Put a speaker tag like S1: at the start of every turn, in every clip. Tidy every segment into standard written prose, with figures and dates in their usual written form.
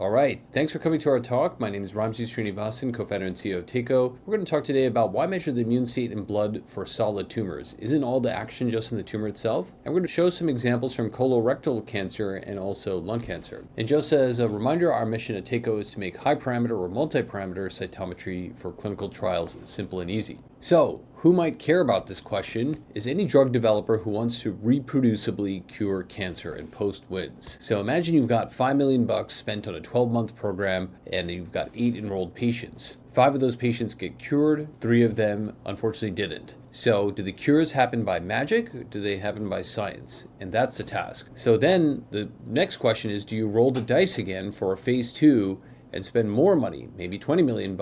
S1: All right, thanks for coming to our talk. My name is Ramji Srinivasan, co-founder and CEO of Takeo. We're going to talk today about why measure the immune state in blood for solid tumors. Isn't all the action just in the tumor itself? And we're going to show some examples from colorectal cancer and also lung cancer. And just as a reminder, our mission at Takeo is to make high parameter or multi-parameter cytometry for clinical trials simple and easy. So, who might care about this question is any drug developer who wants to reproducibly cure cancer and post wins. So imagine you've got $5 million spent on a 12-month program and you've got 8 enrolled patients. 5 of those patients get cured, 3 of them unfortunately didn't. So do the cures happen by magic or do they happen by science? And that's the task. So then the next question is, do you roll the dice again for a phase 2 and spend more money, maybe $20 million,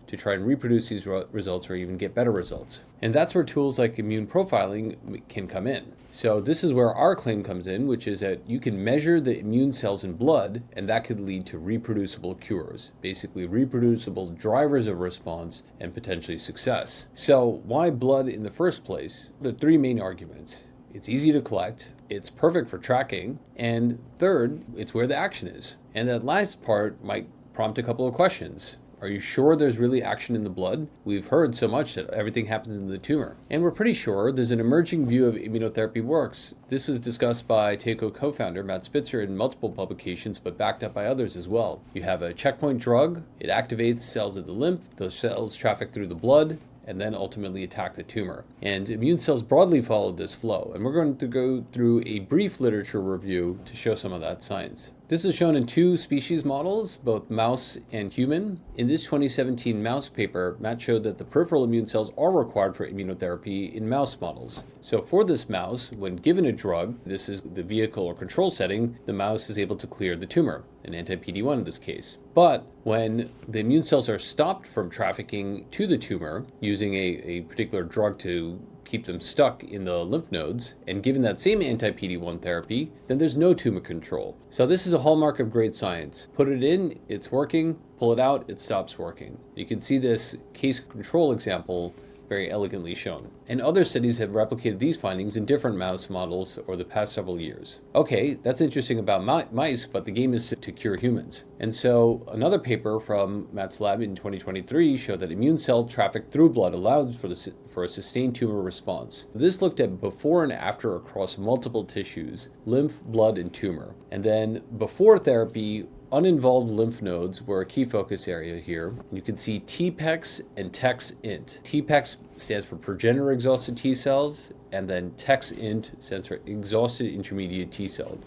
S1: to try and reproduce these results or even get better results? And that's where tools like immune profiling can come in. So this is where our claim comes in, which is that you can measure the immune cells in blood, and that could lead to reproducible cures, basically reproducible drivers of response and potentially success. So why blood in the first place? There are 3 main arguments. It's easy to collect, it's perfect for tracking, and third, it's where the action is. And that last part might prompt a couple of questions. Are you sure there's really action in the blood? We've heard so much that everything happens in the tumor. And we're pretty sure there's an emerging view of immunotherapy works. This was discussed by Takeo co-founder Matt Spitzer in multiple publications, but backed up by others as well. You have a checkpoint drug, it activates cells of the lymph, those cells traffic through the blood, and then ultimately attack the tumor. And immune cells broadly follow this flow. And we're going to go through a brief literature review to show some of that science. This is shown in 2 species models, both mouse and human. In this 2017 mouse paper, Matt showed that the peripheral immune cells are required for immunotherapy in mouse models. So for this mouse, when given a drug, this is the vehicle or control setting, the mouse is able to clear the tumor, an anti-PD-1 in this case. But when the immune cells are stopped from trafficking to the tumor using a particular drug to keep them stuck in the lymph nodes, and given that same anti-PD-1 therapy, then there's no tumor control. So this is a hallmark of great science. Put it in, it's working. Pull it out, it stops working. You can see this case control example very elegantly shown. And other studies have replicated these findings in different mouse models over the past several years. Okay, that's interesting about mice, but the game is to cure humans. And so another paper from Matt's lab in 2023 showed that immune cell traffic through blood allows for a sustained tumor response. This looked at before and after across multiple tissues, lymph, blood, and tumor. And then before therapy, uninvolved lymph nodes were a key focus area here. You can see TPEX and TEX-int. TPEX stands for progenitor exhausted T cells, and then TEX-int stands for exhausted intermediate T cells.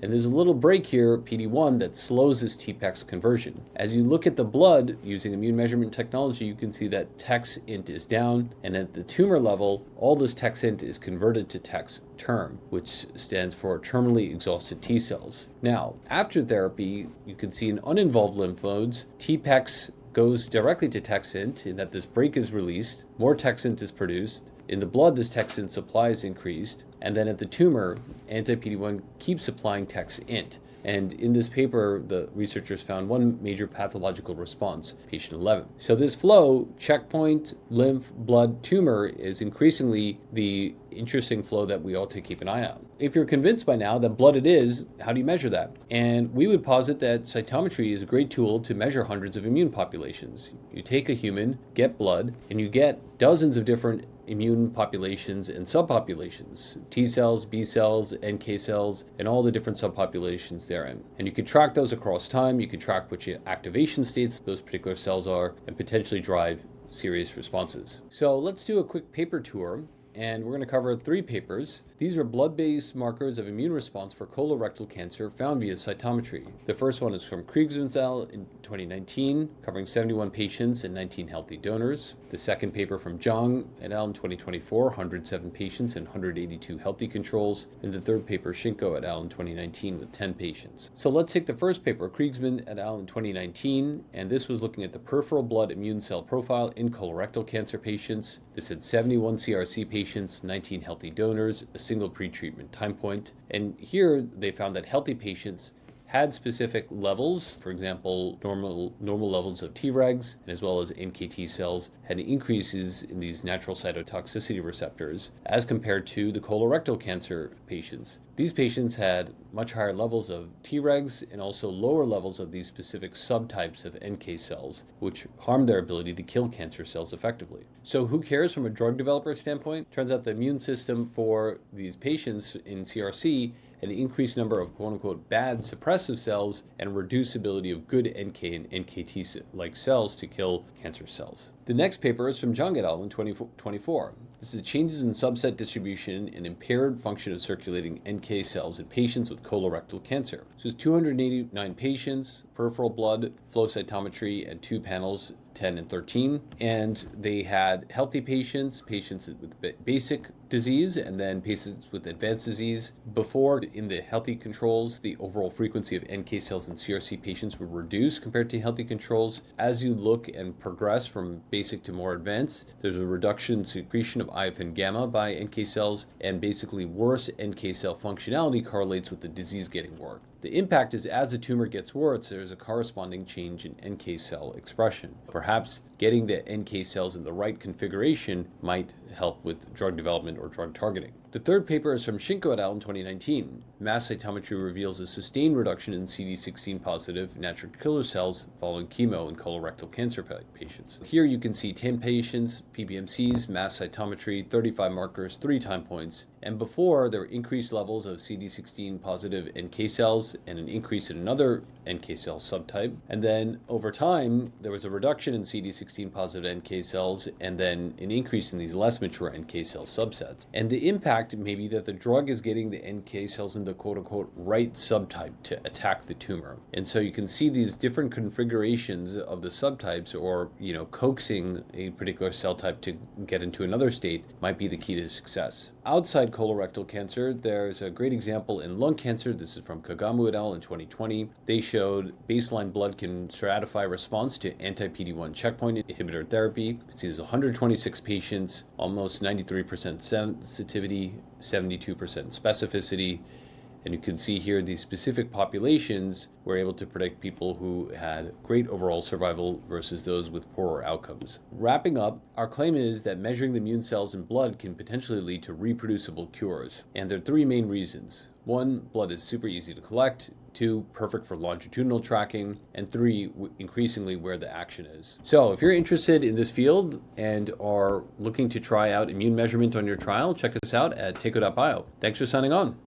S1: And there's a little break here, PD-1, that slows this TPEX conversion. As you look at the blood using immune measurement technology, you can see that TEX-int is down, and at the tumor level, all this TEX-int is converted to TEX-term, which stands for terminally exhausted T cells. Now, after therapy, you can see in uninvolved lymph nodes, TPEX goes directly to TEX-int in that this break is released, more TEX-int is produced. In the blood, this TEX-int supply is increased, and then at the tumor, anti-PD-1 keeps supplying TEX-int. And in this paper, the researchers found one major pathological response, patient 11. So this flow, checkpoint, lymph, blood, tumor, is increasingly the interesting flow that we ought to keep an eye on. If you're convinced by now that blood it is, how do you measure that? And we would posit that cytometry is a great tool to measure hundreds of immune populations. You take a human, get blood, and you get dozens of different immune populations and subpopulations, T cells, B cells, NK cells, and all the different subpopulations therein. And you could track those across time, you could track which activation states those particular cells are, and potentially drive serious responses. So let's do a quick paper tour, and we're going to cover 3 papers. These are blood-based markers of immune response for colorectal cancer found via cytometry. The first one is from Kriegsmann et al. In 2019, covering 71 patients and 19 healthy donors. The second paper from Zhang et al. In 2024, 107 patients and 182 healthy controls. And the third paper, Shinko et al. In 2019, with 10 patients. So let's take the first paper, Kriegsmann et al. In 2019, and this was looking at the peripheral blood immune cell profile in colorectal cancer patients. This had 71 CRC patients, 19 healthy donors, a single pre-treatment time point. And here they found that healthy patients had specific levels. For example, normal levels of Tregs, and as well as NKT cells, had increases in these natural cytotoxicity receptors as compared to the colorectal cancer patients. These patients had much higher levels of Tregs and also lower levels of these specific subtypes of NK cells, which harm their ability to kill cancer cells effectively. So who cares from a drug developer standpoint? Turns out the immune system for these patients in CRC had an increased number of quote-unquote bad suppressive cells and reduced ability of good NK and NKT-like cells to kill cancer cells. The next paper is from Jung et al. In 2024. This is changes in subset distribution and impaired function of circulating NK cells in patients with colorectal cancer. So it's 289 patients, peripheral blood, flow cytometry, and 2 panels, 10 and 13. And they had healthy patients, patients with basic disease, and then patients with advanced disease. Before, in the healthy controls, the overall frequency of NK cells in CRC patients would reduce compared to healthy controls. As you look and progress from basic to more advanced, there's a reduction in secretion of IFN gamma by NK cells, and basically worse NK cell functionality correlates with the disease getting worse. The impact is as the tumor gets worse, there's a corresponding change in NK cell expression. Perhaps getting the NK cells in the right configuration might help with drug development or drug targeting. The third paper is from Shinko et al. In 2019. Mass cytometry reveals a sustained reduction in CD16 positive natural killer cells following chemo in colorectal cancer patients. Here you can see 10 patients, PBMCs, mass cytometry, 35 markers, 3 time points. And before, there were increased levels of CD16 positive NK cells and an increase in another NK cell subtype. And then over time, there was a reduction in CD16 positive NK cells and then an increase in these less mature NK cell subsets. And the impact may be that the drug is getting the NK cells in the quote-unquote right subtype to attack the tumor. And so you can see these different configurations of the subtypes, or coaxing a particular cell type to get into another state might be the key to success. Outside colorectal cancer, there's a great example in lung cancer. This is from Kagamu et al. In 2020. They showed baseline blood can stratify response to anti-PD-1 checkpoint inhibitor therapy. You can see there's 126 patients, almost 93% sensitivity, 72% specificity. And you can see here these specific populations were able to predict people who had great overall survival versus those with poorer outcomes. Wrapping up, our claim is that measuring the immune cells in blood can potentially lead to reproducible cures. And there are 3 main reasons. 1, blood is super easy to collect. 2, perfect for longitudinal tracking. And 3, increasingly where the action is. So if you're interested in this field and are looking to try out immune measurement on your trial, check us out at teiko.bio. Thanks for signing on.